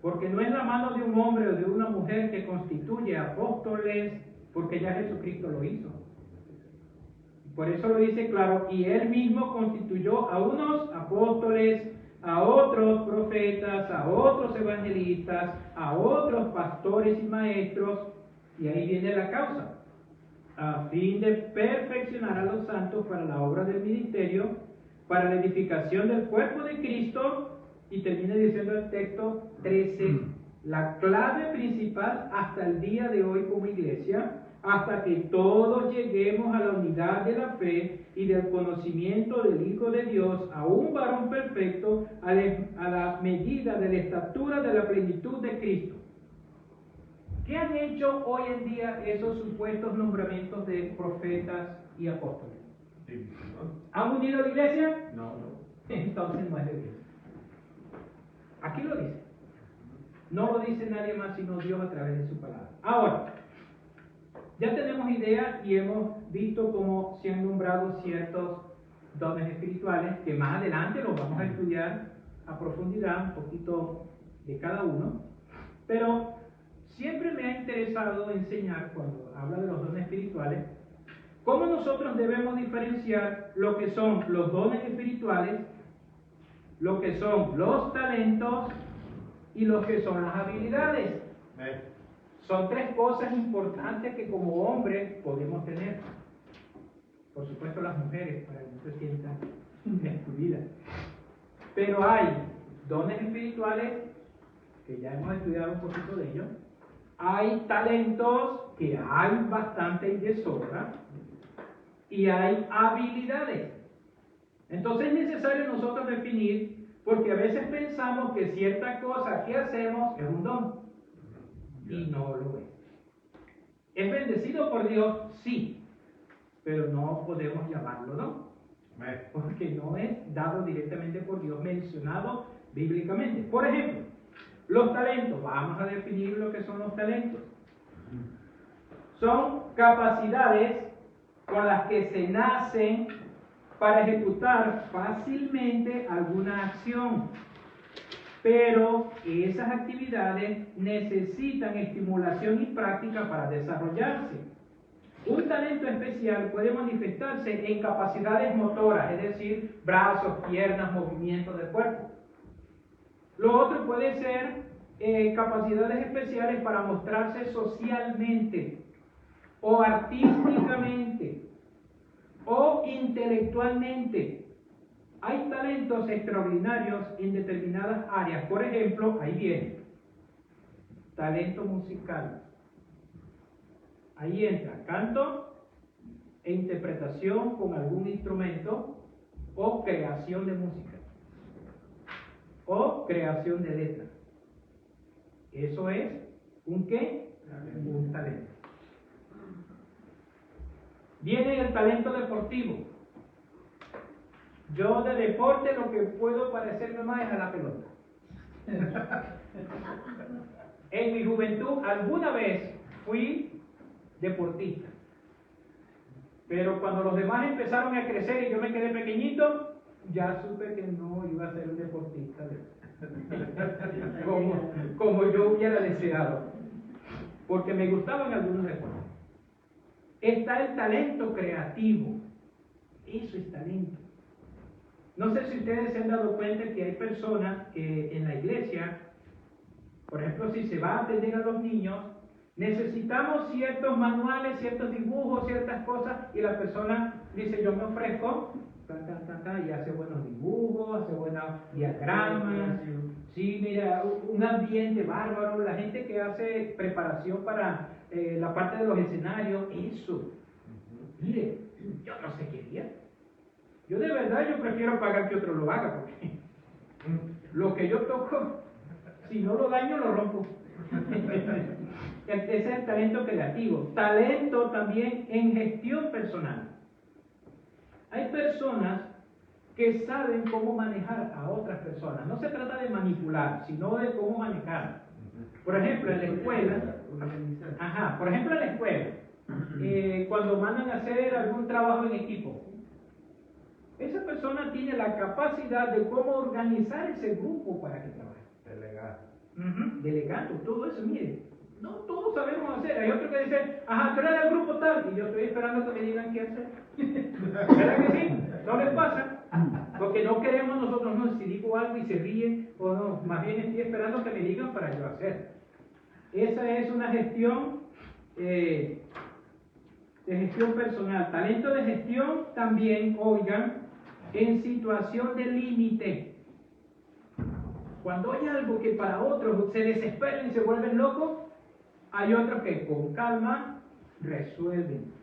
porque no es la mano de un hombre o de una mujer que constituye apóstoles, porque ya Jesucristo lo hizo. Por eso lo dice claro, y Él mismo constituyó a unos apóstoles, a otros profetas, a otros evangelistas, a otros pastores y maestros, y ahí viene la causa, a fin de perfeccionar a los santos para la obra del ministerio, para la edificación del cuerpo de Cristo, y termina diciendo el texto 13, la clave principal hasta el día de hoy como iglesia, hasta que todos lleguemos a la unidad de la fe y del conocimiento del Hijo de Dios, a un varón perfecto, a la medida de la estatura de la plenitud de Cristo. ¿Qué han hecho hoy en día esos supuestos nombramientos de profetas y apóstoles? ¿Han unido a la iglesia? No. Entonces no es de Dios. Aquí lo dice. No lo dice nadie más sino Dios a través de su palabra. Ahora, ya tenemos idea y hemos visto cómo se han nombrado ciertos dones espirituales, que más adelante los vamos a estudiar a profundidad, un poquito de cada uno. Pero siempre me ha interesado enseñar, cuando habla de los dones espirituales, cómo nosotros debemos diferenciar lo que son los dones espirituales, lo que son los talentos y lo que son las habilidades. Son tres cosas importantes que como hombres podemos tener. Por supuesto las mujeres, para que no se sientan excluidas. Pero hay dones espirituales, que ya hemos estudiado un poquito de ellos. Hay talentos, que hay bastante y de sobra. Y hay habilidades. Entonces es necesario nosotros definir, porque a veces pensamos que cierta cosa que hacemos es un don. Y no lo es. ¿Es bendecido por Dios? Sí. Pero no podemos llamarlo don. Porque no es dado directamente por Dios, mencionado bíblicamente. Por ejemplo, los talentos. Vamos a definir lo que son los talentos. Son capacidades con las que se nacen para ejecutar fácilmente alguna acción. pero esas actividades necesitan estimulación y práctica para desarrollarse. Un talento especial puede manifestarse en capacidades motoras, es decir, brazos, piernas, movimientos del cuerpo. Lo otro puede ser capacidades especiales para mostrarse socialmente o artísticamente o intelectualmente. Hay talentos extraordinarios en determinadas áreas. Por ejemplo, ahí viene, talento musical. Ahí entra canto e interpretación con algún instrumento o creación de música o creación de letras. Eso es un ¿qué? Un talento. Viene el talento deportivo. Yo de deporte lo que puedo parecerme más es a la pelota. En mi juventud alguna vez fui deportista, pero cuando los demás empezaron a crecer y yo me quedé pequeñito, ya supe que no iba a ser un deportista como yo hubiera deseado, porque me gustaban algunos deportes. Está el talento creativo. Eso es talento. No sé si ustedes se han dado cuenta que hay personas que en la iglesia, por ejemplo, si se va a atender a los niños, necesitamos ciertos manuales, ciertos dibujos, ciertas cosas, y la persona dice, yo me ofrezco, y hace buenos dibujos, hace buenos diagramas. Sí, mira, un ambiente bárbaro, la gente que hace preparación para la parte de los escenarios, eso. Mire, yo no sé qué día. Yo de verdad, yo prefiero pagar que otro lo haga, porque lo que yo toco, si no lo daño, lo rompo. Ese es el talento creativo. Talento también en gestión personal. Hay personas que saben cómo manejar a otras personas. No se trata de manipular, sino de cómo manejar. Por ejemplo, en la escuela, cuando mandan a hacer algún trabajo en equipo, esa persona tiene la capacidad de cómo organizar ese grupo para que trabaje. Delegar. Delegando, todo eso, mire, no todos sabemos hacer. Hay otros que dicen, tú eres del grupo tal, y yo estoy esperando que me digan qué hacer. ¿Verdad que sí? ¿No les pasa? Porque no queremos nosotros, no, si digo algo y se ríen, o no, más bien estoy esperando que me digan para yo hacer. Esa es una gestión de gestión personal. Talento de gestión también, oigan, en situación de límite. Cuando hay algo que para otros se desesperan y se vuelven locos, hay otros que con calma resuelven.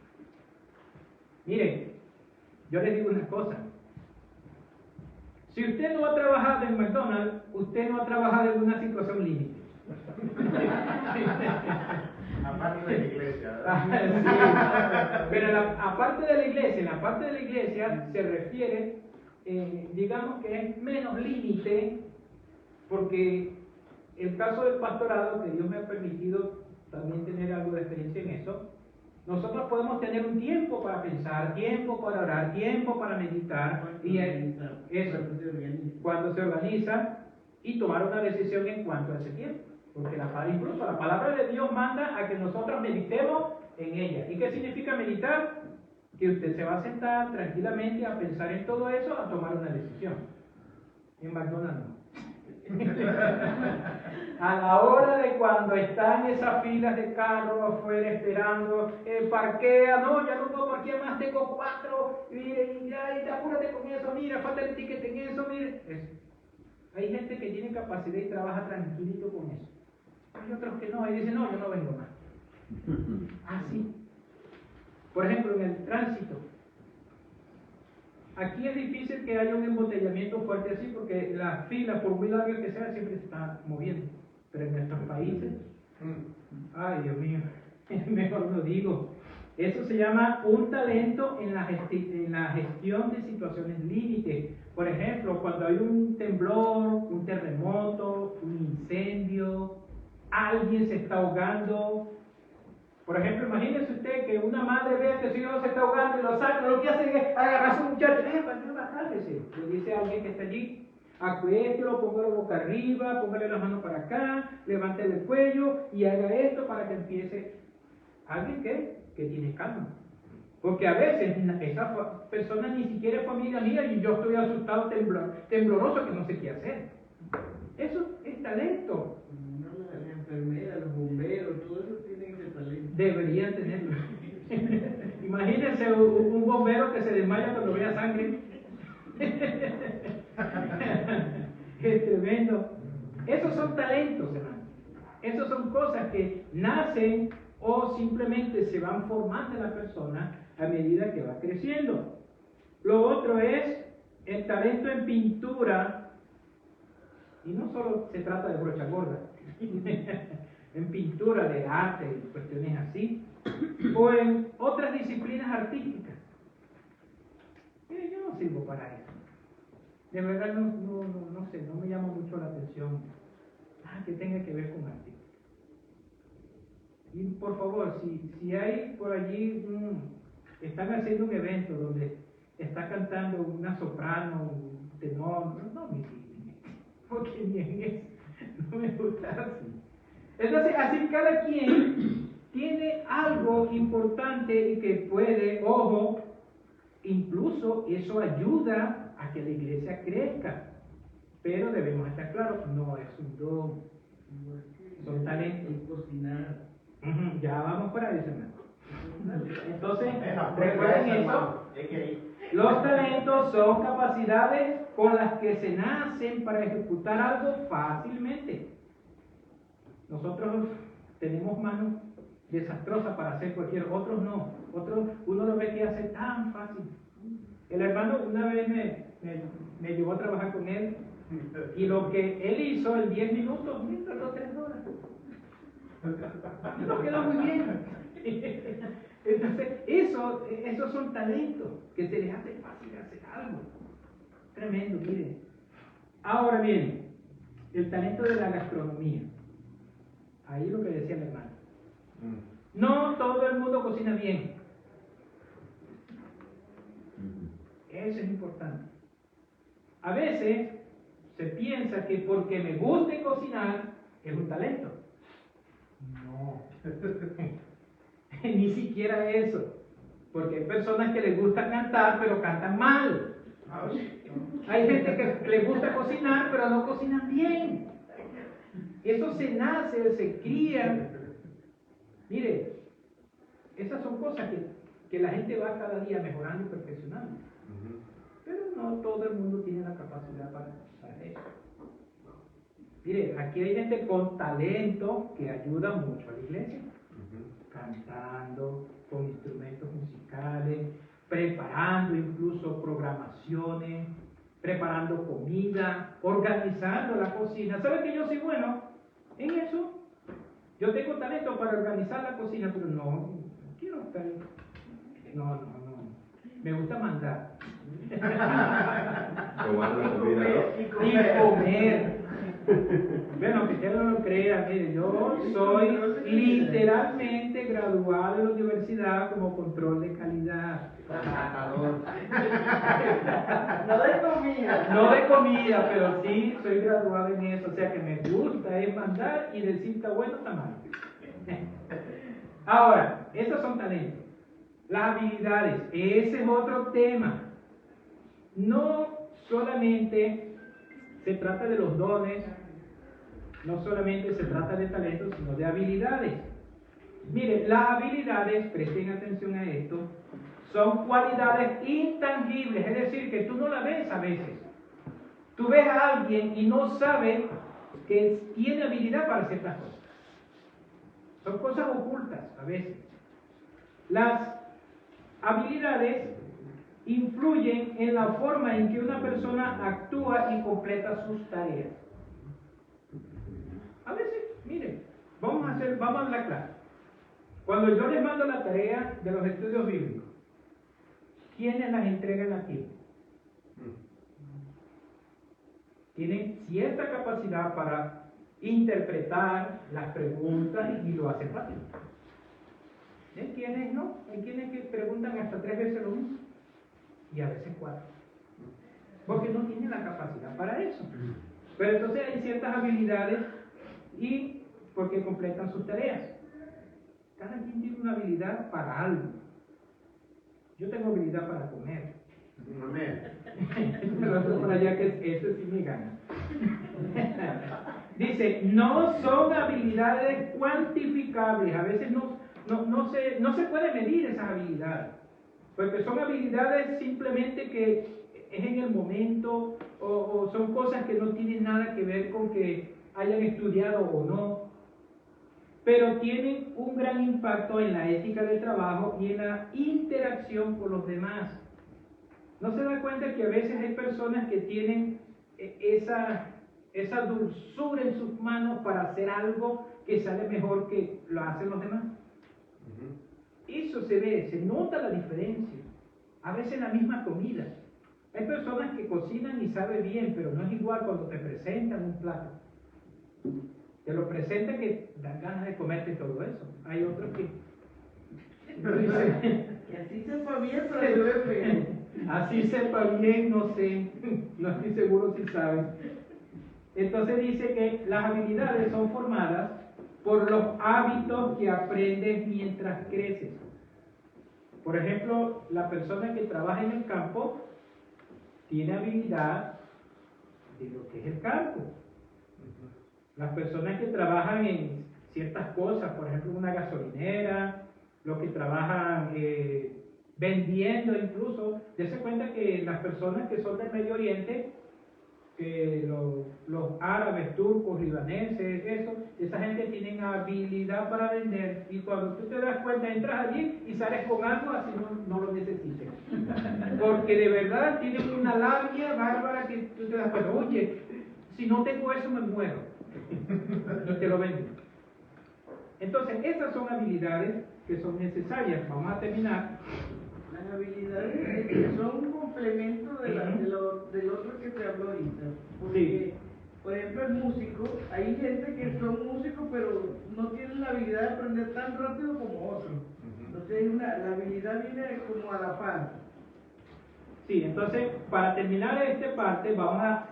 Miren, yo les digo una cosa. Si usted no ha trabajado en McDonald's, usted no ha trabajado en una situación límite. Aparte de la iglesia, ¿verdad? Sí. Pero aparte de la iglesia, en la parte de la iglesia se refiere, digamos que es menos límite, porque el caso del pastorado, que Dios me ha permitido también tener algo de experiencia en eso, nosotros podemos tener un tiempo para pensar, tiempo para orar, tiempo para meditar, y eso, cuando se organiza, y tomar una decisión en cuanto a ese tiempo. Porque incluso la palabra de Dios manda a que nosotros meditemos en ella. ¿Y qué significa meditar? Que usted se va a sentar tranquilamente a pensar en todo eso, a tomar una decisión. En McDonald's no. A la hora de cuando están esas filas de carros afuera esperando, parquea, no, ya no puedo parquear más, tengo 4, y apúrate con eso, mira, falta el ticket en eso, mire. Eso. Hay gente que tiene capacidad y trabaja tranquilito con eso. Hay otros que no, y dicen, no, yo no vengo más. Así. Por ejemplo, en el tránsito. Aquí es difícil que haya un embotellamiento fuerte así, porque las filas, por muy largas que sean, siempre se están moviendo. Pero en nuestros países, ay Dios mío, mejor lo digo. Eso se llama un talento en la gestión de situaciones límite. Por ejemplo, cuando hay un temblor, un terremoto, un incendio, alguien se está ahogando. Por ejemplo, imagínese usted que una madre vea que su hijo se está ahogando y lo saca, lo que hace es agarrar a su muchacho, cálmese, le dice a alguien que está allí. Acuéstelo, póngalo boca arriba, póngale las manos para acá, levántele el cuello y haga esto para que empiece. Alguien que tiene calma. Porque a veces esa persona ni siquiera es familia mía y yo estoy asustado, tembloroso, que no sé qué hacer. Eso es talento. La enfermera, los bomberos, todo eso tienen ese talento. Deberían tenerlo. Imagínense un bombero que se desmaya cuando vea sangre. Es tremendo. Esos son talentos, hermano. Esos son cosas que nacen o simplemente se van formando en la persona a medida que va creciendo. Lo otro es el talento en pintura. Y no solo se trata de brocha gorda. En pintura de arte y cuestiones así. O en otras disciplinas artísticas. Mire, yo no sirvo para eso. De verdad no sé, no me llama mucho la atención que tenga que ver con arte. Y por favor, si hay por allí, están haciendo un evento donde está cantando una soprano, un tenor, no me sirven, porque ni en eso, no me gusta así. Entonces, así cada quien tiene algo importante y que puede, ojo, incluso eso ayuda a que la iglesia crezca. Pero debemos estar claros, no es un don, son talentos. Cocinar. Ya vamos para eso, hermano. Entonces, recuerden eso. Los talentos son capacidades con las que se nacen para ejecutar algo fácilmente. Nosotros tenemos manos desastrosas para hacer cualquier, otros no. Otros uno lo ve que hace tan fácil. El hermano una vez me llevó a trabajar con él y lo que él hizo en 10 minutos, me tardó 3 horas. Nos quedó muy bien. Entonces, esos son talentos que se les hace fácil hacer algo. Tremendo, miren. Ahora bien, el talento de la gastronomía. Ahí lo que decía el hermano. No todo el mundo cocina bien. Eso es importante. A veces se piensa que porque me guste cocinar es un talento. No. Ni siquiera eso. Porque hay personas que les gusta cantar, pero cantan mal. Hay gente que les gusta cocinar, pero no cocinan bien. Eso se nace, se cría. Mire, esas son cosas que la gente va cada día mejorando y perfeccionando. Pero no todo el mundo tiene la capacidad para eso. Mire, aquí hay gente con talento que ayuda mucho a la iglesia. Cantando, con instrumentos musicales, preparando incluso programaciones, preparando comida, organizando la cocina. ¿Sabe que yo soy bueno en eso? Yo tengo talento para organizar la cocina, pero no quiero estar. No. Me gusta mandar. Y comer. Bueno, aunque usted no lo crea, mire, yo soy literalmente graduado en la universidad como control de calidad. No de comida, pero sí soy graduado en eso. O sea que me gusta es mandar y decir está bueno, está mal. Ahora, esos son talentos. Las habilidades, ese es otro tema. No solamente se trata de los dones, no solamente se trata de talentos, sino de habilidades. Mire, las habilidades, presten atención a esto, son cualidades intangibles, es decir, que tú no las ves a veces. Tú ves a alguien y no sabes que tiene habilidad para ciertas cosas. Son cosas ocultas a veces. Las habilidades influyen en la forma en que una persona actúa y completa sus tareas. A veces, miren, vamos a hablar claro. Cuando yo les mando la tarea de los estudios bíblicos, ¿quiénes las entregan a tiempo? Tienen cierta capacidad para interpretar las preguntas y lo hacen fácil. Hay quienes no, hay quienes que preguntan hasta 3 veces lo mismo y a veces 4. porque no tienen la capacidad para eso. Pero entonces hay ciertas habilidades y porque completan sus tareas. Cada quien tiene una habilidad para algo. Yo tengo habilidad para comer. Amén. El otro por allá que ese sí me gana. Dice, no son habilidades cuantificables. A veces no se puede medir esas habilidades. Porque son habilidades simplemente que es en el momento o son cosas que no tienen nada que ver con que hayan estudiado o no. Pero tienen un gran impacto en la ética del trabajo y en la interacción con los demás. ¿No se da cuenta que a veces hay personas que tienen esa dulzura en sus manos para hacer algo que sale mejor que lo hacen los demás? Eso se ve, se nota la diferencia. A veces en la misma comida. Hay personas que cocinan y saben bien, pero no es igual cuando te presentan un plato. Te lo presentan que dan ganas de comerte todo eso. Hay otros que... Y así sepa bien, pero yo es feo. Así sepa bien, no sé, no estoy seguro si saben. Entonces dice que las habilidades son formadas por los hábitos que aprendes mientras creces. Por ejemplo, la persona que trabaja en el campo tiene habilidad de lo que es el campo. Las personas que trabajan en ciertas cosas, por ejemplo, una gasolinera, los que trabajan vendiendo incluso, dése cuenta que las personas que son del Medio Oriente, que los árabes, turcos, libaneses, esa gente tienen habilidad para vender y cuando tú te das cuenta entras allí y sales con algo así no lo necesites. Porque de verdad tienen una labia bárbara que tú te das cuenta, oye, si no tengo eso me muero. Y te lo venden. Entonces, esas son habilidades que son necesarias. Vamos a terminar. Las habilidades que son un complemento del otro que se habló ahorita. Porque, por ejemplo, el músico, hay gente que son músicos, pero no tienen la habilidad de aprender tan rápido como otros. Entonces, la habilidad viene como a la par. Sí, entonces, para terminar esta parte, vamos a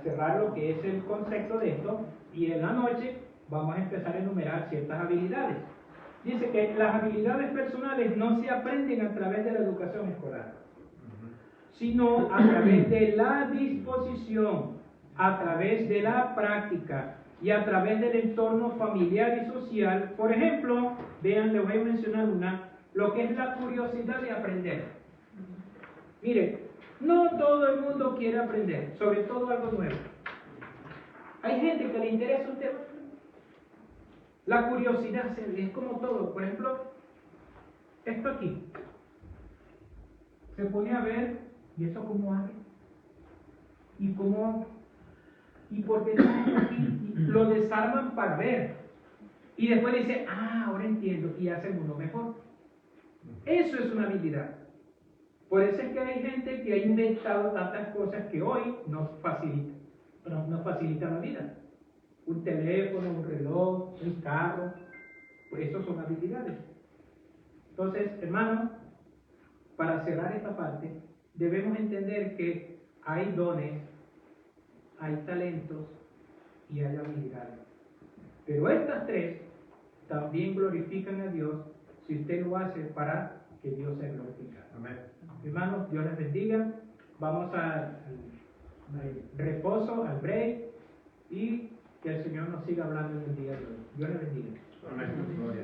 cerrar lo que es el concepto de esto y en la noche vamos a empezar a enumerar ciertas habilidades. Dice que las habilidades personales no se aprenden a través de la educación escolar, sino a través de la disposición, a través de la práctica y a través del entorno familiar y social. Por ejemplo, vean, les voy a mencionar lo que es la curiosidad de aprender. Mire, no todo el mundo quiere aprender, sobre todo algo nuevo. Hay gente que le interesa un tema. La curiosidad es como todo. Por ejemplo, esto aquí. Se pone a ver, ¿y eso cómo hace? ¿Y cómo? ¿Y por qué está aquí? Y lo desarman para ver. Y después dice, ahora entiendo, y hacen uno mejor. Eso es una habilidad. Por eso es que hay gente que ha inventado tantas cosas que hoy nos facilitan la vida. Un teléfono, un reloj, un carro, pues eso son habilidades. Entonces, hermanos, para cerrar esta parte, debemos entender que hay dones, hay talentos y hay habilidades. Pero estas tres también glorifican a Dios si usted lo hace para que Dios sea glorificado. Amén. Hermanos, Dios les bendiga. Vamos al reposo, al break y que el Señor nos siga hablando en el día de hoy. Dios les bendiga. Amén. Gloria.